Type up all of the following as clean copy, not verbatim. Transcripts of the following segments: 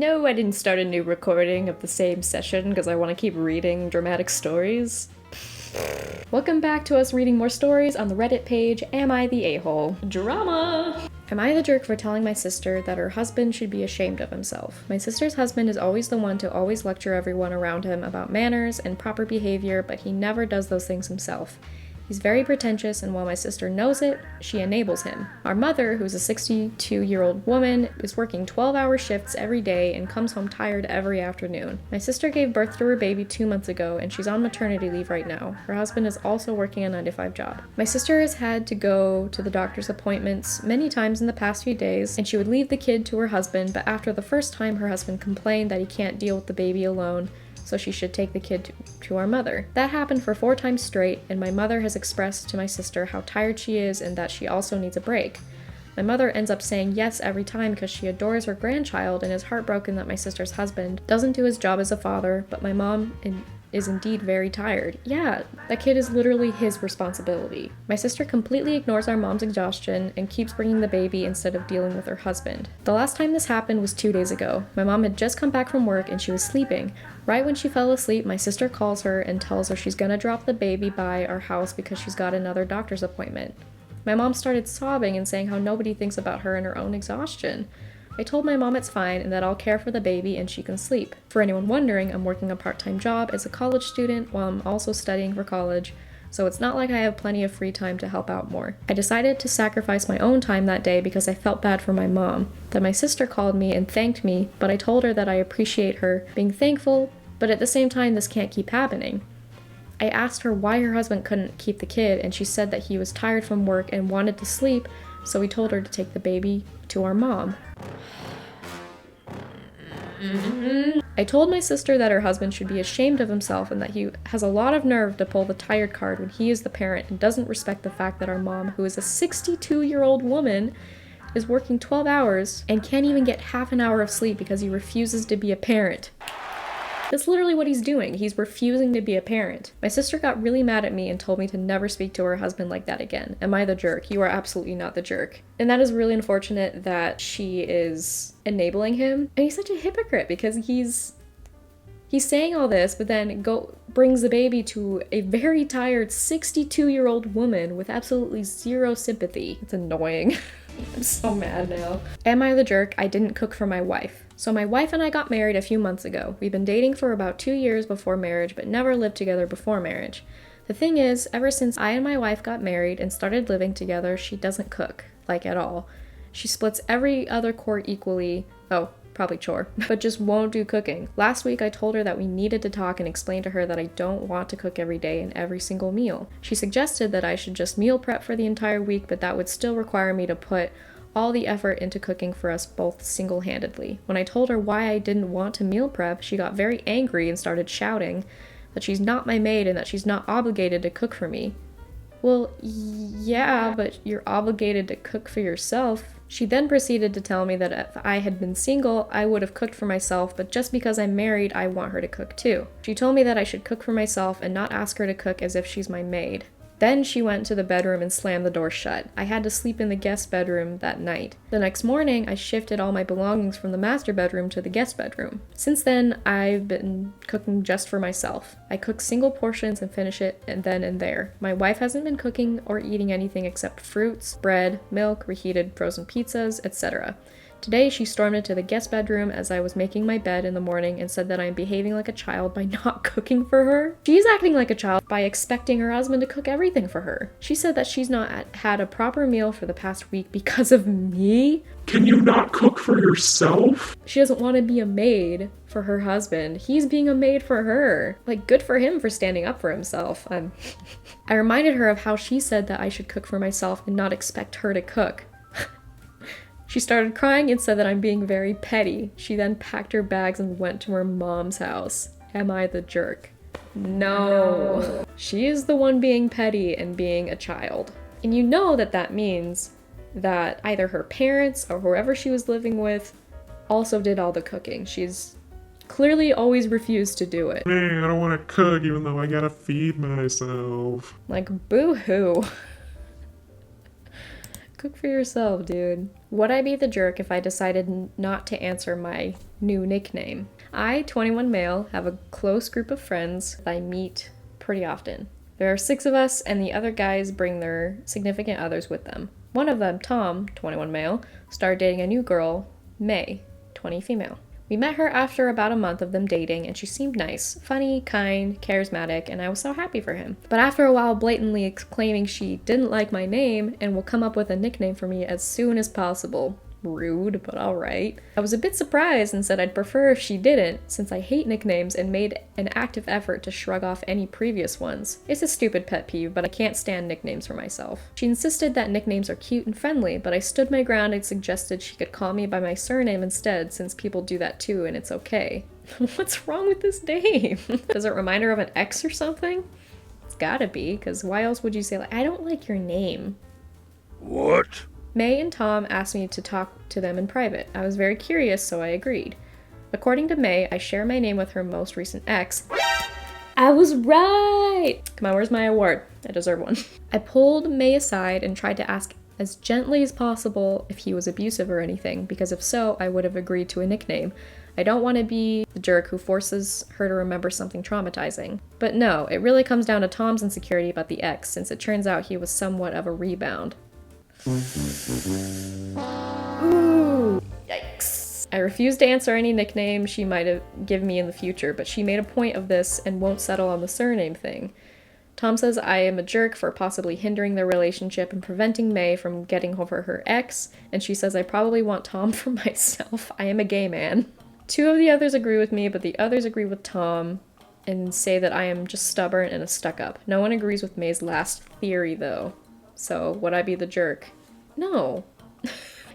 No, I didn't start a new recording of the same session because I want to keep reading dramatic stories. Welcome back to us reading more stories on the Reddit page, Am I the A-hole? Drama! Am I the jerk for telling my sister that her husband should be ashamed of himself? My sister's husband is always the one to always lecture everyone around him about manners and proper behavior, but he never does those things himself. He's very pretentious, and while my sister knows it, she enables him. Our mother, who's a 62-year-old woman, is working 12-hour shifts every day and comes home tired every afternoon. My sister gave birth to her baby 2 months ago, and she's on maternity leave right now. Her husband is also working a 9-to-5 job. My sister has had to go to the doctor's appointments many times in the past few days, and she would leave the kid to her husband, but after the first time, her husband complained that he can't deal with the baby alone, so she should take the kid to our mother. That happened for 4 times straight, and my mother has expressed to my sister how tired she is and that she also needs a break. My mother ends up saying yes every time because she adores her grandchild and is heartbroken that my sister's husband doesn't do his job as a father, but my mom is indeed very tired. Yeah, that kid is literally his responsibility. My sister completely ignores our mom's exhaustion and keeps bringing the baby instead of dealing with her husband. The last time this happened was 2 days ago. My mom had just come back from work and she was sleeping. Right when she fell asleep, my sister calls her and tells her she's gonna drop the baby by our house because she's got another doctor's appointment. My mom started sobbing and saying how nobody thinks about her and her own exhaustion. I told my mom it's fine and that I'll care for the baby and she can sleep. For anyone wondering, I'm working a part-time job as a college student while I'm also studying for college, so it's not like I have plenty of free time to help out more. I decided to sacrifice my own time that day because I felt bad for my mom. Then my sister called me and thanked me, but I told her that I appreciate her being thankful, but at the same time this can't keep happening. I asked her why her husband couldn't keep the kid, and she said that he was tired from work and wanted to sleep, so we told her to take the baby to our mom. I told my sister that her husband should be ashamed of himself and that he has a lot of nerve to pull the tired card when he is the parent and doesn't respect the fact that our mom, who is a 62-year-old woman, is working 12 hours and can't even get half an hour of sleep because he refuses to be a parent. That's literally what he's doing. He's refusing to be a parent. My sister got really mad at me and told me to never speak to her husband like that again. Am I the jerk? You are absolutely not the jerk. And that is really unfortunate that she is enabling him. And he's such a hypocrite because he's saying all this, but then brings the baby to a very tired 62-year-old woman with absolutely zero sympathy. It's annoying. I'm so mad now. Am I the jerk? I didn't cook for my wife. So my wife and I got married a few months ago. We've been dating for about 2 years before marriage, but never lived together before marriage. The thing is, ever since I and my wife got married and started living together, she doesn't cook, like at all. She splits every other chore equally. Oh, probably chore, but just won't do cooking. Last week I told her that we needed to talk and explain to her that I don't want to cook every day and every single meal. She suggested that I should just meal prep for the entire week, but that would still require me to put all the effort into cooking for us both single-handedly. When I told her why I didn't want to meal prep, she got very angry and started shouting that she's not my maid and that she's not obligated to cook for me. Well, yeah, but you're obligated to cook for yourself. She then proceeded to tell me that if I had been single, I would have cooked for myself, but just because I'm married, I want her to cook too. She told me that I should cook for myself and not ask her to cook as if she's my maid. Then she went to the bedroom and slammed the door shut. I had to sleep in the guest bedroom that night. The next morning, I shifted all my belongings from the master bedroom to the guest bedroom. Since then, I've been cooking just for myself. I cook single portions and finish it then and there. My wife hasn't been cooking or eating anything except fruits, bread, milk, reheated frozen pizzas, etc. Today, she stormed into the guest bedroom as I was making my bed in the morning and said that I'm behaving like a child by not cooking for her. She's acting like a child by expecting her husband to cook everything for her. She said that she's not had a proper meal for the past week because of me. Can you not cook for yourself? She doesn't want to be a maid for her husband. He's being a maid for her. Like, good for him for standing up for himself. I reminded her of how she said that I should cook for myself and not expect her to cook. She started crying and said that I'm being very petty. She then packed her bags and went to her mom's house. Am I the jerk? No. She is the one being petty and being a child. And you know that that means that either her parents or whoever she was living with also did all the cooking. She's clearly always refused to do it. Hey, I don't want to cook even though I gotta feed myself. Like, boo-hoo. Cook for yourself, dude. Would I be the jerk if I decided not to answer my new nickname? I, 21 male, have a close group of friends that I meet pretty often. There are 6 of us, and the other guys bring their significant others with them. One of them, Tom, 21 male, started dating a new girl, May, 20 female. We met her after about a month of them dating, and she seemed nice, funny, kind, charismatic, and I was so happy for him. But after a while blatantly exclaiming she didn't like my name and will come up with a nickname for me as soon as possible. Rude, but alright. I was a bit surprised and said I'd prefer if she didn't, since I hate nicknames, and made an active effort to shrug off any previous ones. It's a stupid pet peeve, but I can't stand nicknames for myself. She insisted that nicknames are cute and friendly, but I stood my ground and suggested she could call me by my surname instead, since people do that too and it's okay. What's wrong with this name? Does it remind her of an ex or something? It's gotta be, because why else would you say, like, I don't like your name? What? May and Tom asked me to talk to them in private. I was very curious, so I agreed. According to May, I share my name with her most recent ex. I was right! Come on, where's my award? I deserve one. I pulled May aside and tried to ask as gently as possible if he was abusive or anything, because if so, I would have agreed to a nickname. I don't want to be the jerk who forces her to remember something traumatizing. But no, it really comes down to Tom's insecurity about the ex, since it turns out he was somewhat of a rebound. Ooh, yikes. I refuse to answer any nickname she might have given me in the future, but she made a point of this and won't settle on the surname thing. Tom says I am a jerk for possibly hindering their relationship and preventing May from getting over her ex, and she says I probably want Tom for myself. I am a gay man. 2 of the others agree with me, but the others agree with Tom and say that I am just stubborn and a stuck-up. No one agrees with May's last theory, though. So, would I be the jerk? No.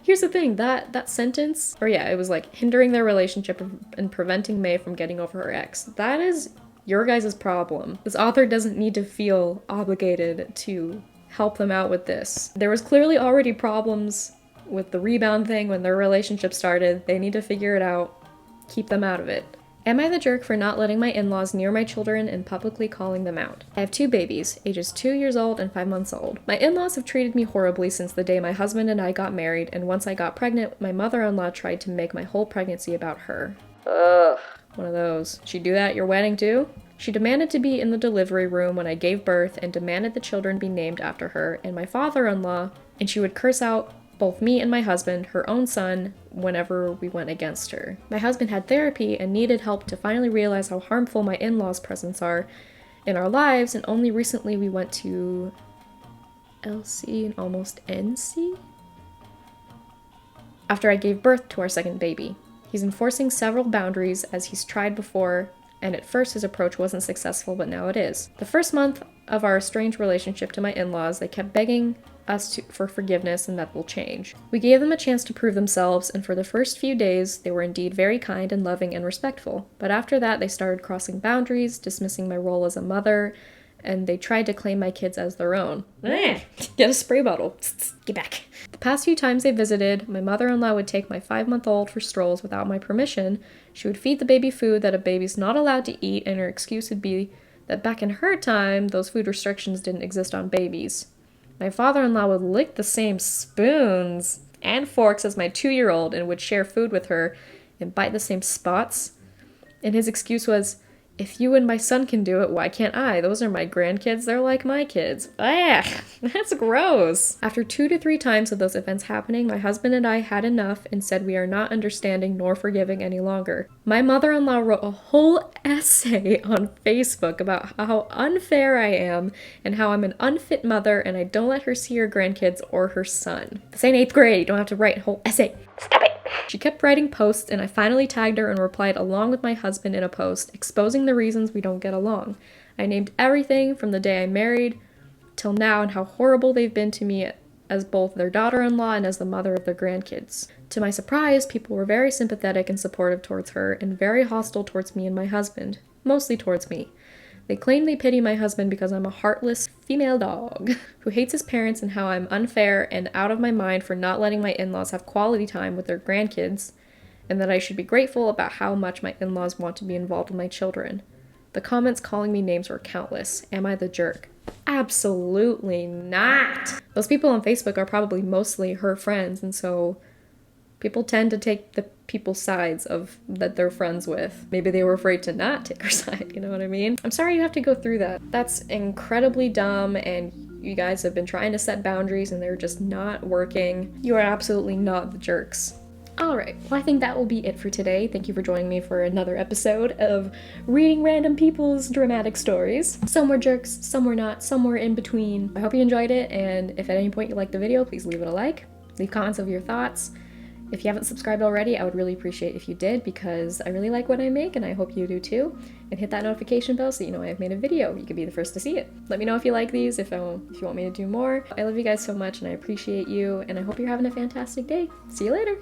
Here's the thing, that sentence, or yeah, it was like hindering their relationship and preventing May from getting over her ex. That is your guys' problem. This author doesn't need to feel obligated to help them out with this. There was clearly already problems with the rebound thing when their relationship started. They need to figure it out. Keep them out of it. Am I the jerk for not letting my in-laws near my children and publicly calling them out? I have 2 babies, ages 2 years old and 5 months old. My in-laws have treated me horribly since the day my husband and I got married, and once I got pregnant, my mother-in-law tried to make my whole pregnancy about her. Ugh. One of those. She'd do that at your wedding too? She demanded to be in the delivery room when I gave birth and demanded the children be named after her and my father-in-law, and she would curse out both me and my husband, her own son, whenever we went against her. My husband had therapy and needed help to finally realize how harmful my in-laws' presence are in our lives, and only recently we went to LC and almost NC? After I gave birth to our second baby. He's enforcing several boundaries as he's tried before, and at first his approach wasn't successful, but now it is. The first month of our estranged relationship to my in-laws, they kept begging us for forgiveness and that will change. We gave them a chance to prove themselves, and for the first few days, they were indeed very kind and loving and respectful. But after that, they started crossing boundaries, dismissing my role as a mother, and they tried to claim my kids as their own. Get a spray bottle. Get back. The past few times they visited, my mother-in-law would take my 5-month-old for strolls without my permission. She would feed the baby food that a baby's not allowed to eat, and her excuse would be that back in her time, those food restrictions didn't exist on babies. My father-in-law would lick the same spoons and forks as my 2-year-old and would share food with her and bite the same spots. And his excuse was, if you and my son can do it, why can't I? Those are my grandkids, they're like my kids. Ugh, that's gross. After 2 to 3 times of those events happening, my husband and I had enough and said we are not understanding nor forgiving any longer. My mother-in-law wrote a whole essay on Facebook about how unfair I am and how I'm an unfit mother and I don't let her see her grandkids or her son. This ain't 8th grade, you don't have to write a whole essay. Stop it. She kept writing posts, and I finally tagged her and replied along with my husband in a post, exposing the reasons we don't get along. I named everything from the day I married till now and how horrible they've been to me as both their daughter-in-law and as the mother of their grandkids. To my surprise, people were very sympathetic and supportive towards her, and very hostile towards me and my husband. Mostly towards me. They claim they pity my husband because I'm a heartless female dog who hates his parents and how I'm unfair and out of my mind for not letting my in-laws have quality time with their grandkids, and that I should be grateful about how much my in-laws want to be involved with my children. The comments calling me names were countless. Am I the jerk? Absolutely not. Those people on Facebook are probably mostly her friends, and so people tend to take the people's sides of that they're friends with. Maybe they were afraid to not take her side, you know what I mean? I'm sorry you have to go through that. That's incredibly dumb, and you guys have been trying to set boundaries and they're just not working. You are absolutely not the jerks. Alright, well I think that will be it for today. Thank you for joining me for another episode of reading random people's dramatic stories. Some were jerks, some were not, some were in between. I hope you enjoyed it, and if at any point you liked the video, please leave it a like. Leave comments of your thoughts. If you haven't subscribed already, I would really appreciate if you did, because I really like what I make and I hope you do too. And hit that notification bell so you know I've made a video. You could be the first to see it. Let me know if you like these, if you want me to do more. I love you guys so much and I appreciate you, and I hope you're having a fantastic day. See you later!